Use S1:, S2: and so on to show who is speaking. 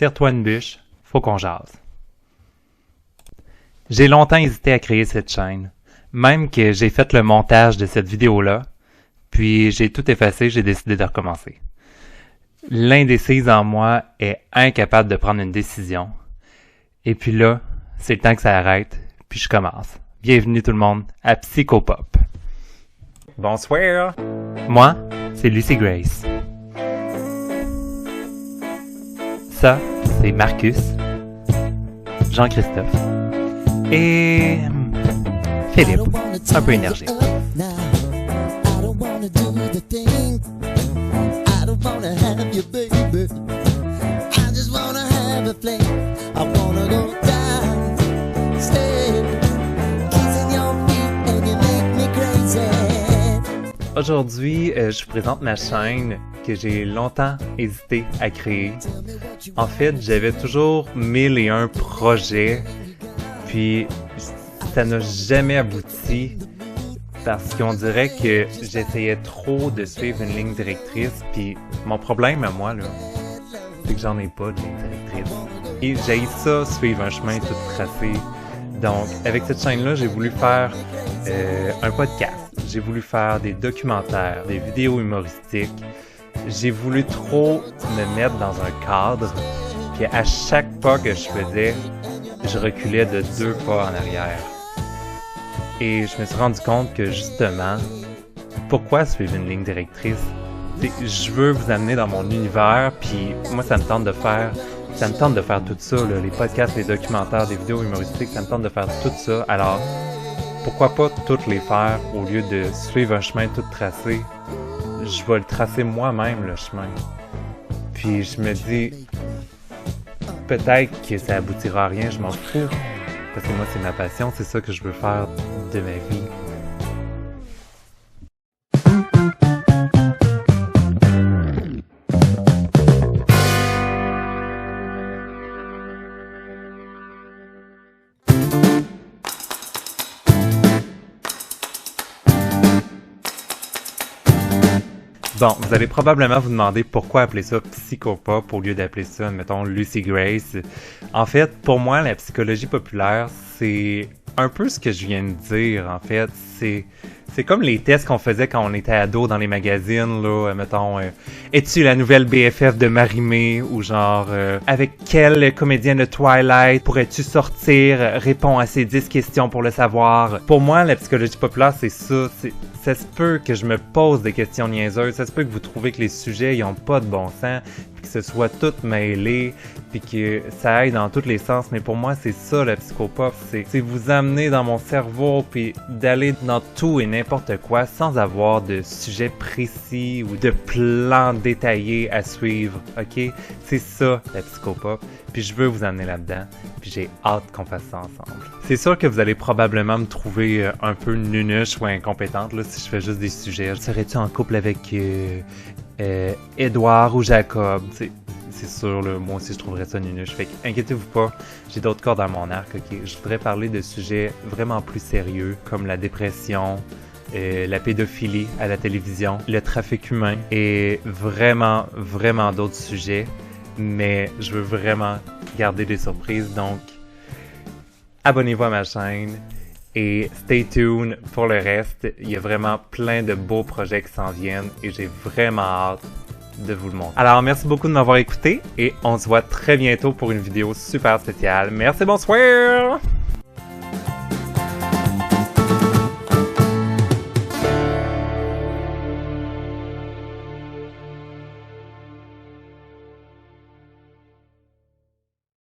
S1: tire-toi une bûche, faut qu'on jase. J'ai longtemps hésité à créer cette chaîne, même que j'ai fait le montage de cette vidéo-là, puis j'ai tout effacé, j'ai décidé de recommencer. L'indécise en moi est incapable de prendre une décision. Et puis là, c'est le temps que ça arrête, puis je commence. Bienvenue tout le monde à Psychopop. Bonsoir! Moi, c'est Lucy Grace. Ça, c'est Marcus, Jean-Christophe et Philippe, un peu énergique. Aujourd'hui, je vous présente ma chaîne que j'ai longtemps hésité à créer. En fait, j'avais toujours 1001 projets, puis ça n'a jamais abouti parce qu'on dirait que j'essayais trop de suivre une ligne directrice, puis mon problème à moi, là, c'est que j'en ai pas de ligne directrice. Et j'ai ça, suivre un chemin tout tracé. Donc, avec cette chaîne-là, j'ai voulu faire un podcast. J'ai voulu faire des documentaires, des vidéos humoristiques. J'ai voulu trop me mettre dans un cadre, puis à chaque pas que je faisais, je reculais de 2 pas en arrière. Et je me suis rendu compte que justement, pourquoi suivre une ligne directrice? Je veux vous amener dans mon univers, puis moi ça me tente de faire tout ça, là, les podcasts, les documentaires, des vidéos humoristiques, ça me tente de faire tout ça. Alors, pourquoi pas toutes les faire au lieu de suivre un chemin tout tracé? Je vais le tracer moi-même, le chemin. Puis je me dis, peut-être que ça aboutira à rien, je m'en fous. Parce que moi, c'est ma passion, c'est ça que je veux faire de ma vie. Bon, vous allez probablement vous demander pourquoi appeler ça Psychopop au lieu d'appeler ça, mettons, Lucy Grace. En fait, pour moi, la psychologie populaire, c'est un peu ce que je viens de dire, en fait. C'est comme les tests qu'on faisait quand on était ado dans les magazines, là, mettons, es-tu la nouvelle BFF de Marie-Mé? Ou genre, avec quelle comédienne de Twilight pourrais-tu sortir? Réponds à ces 10 questions pour le savoir. Pour moi, la psychologie populaire, c'est ça. Ça se peut que je me pose des questions niaiseuses, ça se peut que vous trouvez que les sujets, ils ont pas de bon sens, puis que ce soit tout mêlé, puis que ça aille dans tous les sens, mais pour moi, c'est ça, la psychopop, c'est vous amener dans mon cerveau, puis d'aller dans tout et n'importe quoi, sans avoir de sujet précis ou de plan détaillé à suivre, ok? C'est ça, la psychopop, puis je veux vous amener là-dedans, puis j'ai hâte qu'on fasse ça ensemble. C'est sûr que vous allez probablement me trouver un peu nunuche ou incompétente, là, si je fais juste des sujets. Serais-tu en couple avec Edouard ou Jacob? C'est sûr, là, moi aussi je trouverais ça nunuche. Fait que inquiétez-vous pas, j'ai d'autres cordes à mon arc, ok? Je voudrais parler de sujets vraiment plus sérieux, comme la dépression, la pédophilie à la télévision, le trafic humain et vraiment, vraiment d'autres sujets. Mais je veux vraiment garder des surprises, donc abonnez-vous à ma chaîne et stay tuned pour le reste. Il y a vraiment plein de beaux projets qui s'en viennent et j'ai vraiment hâte de vous le montrer. Alors merci beaucoup de m'avoir écouté et on se voit très bientôt pour une vidéo super spéciale. Merci, bonsoir!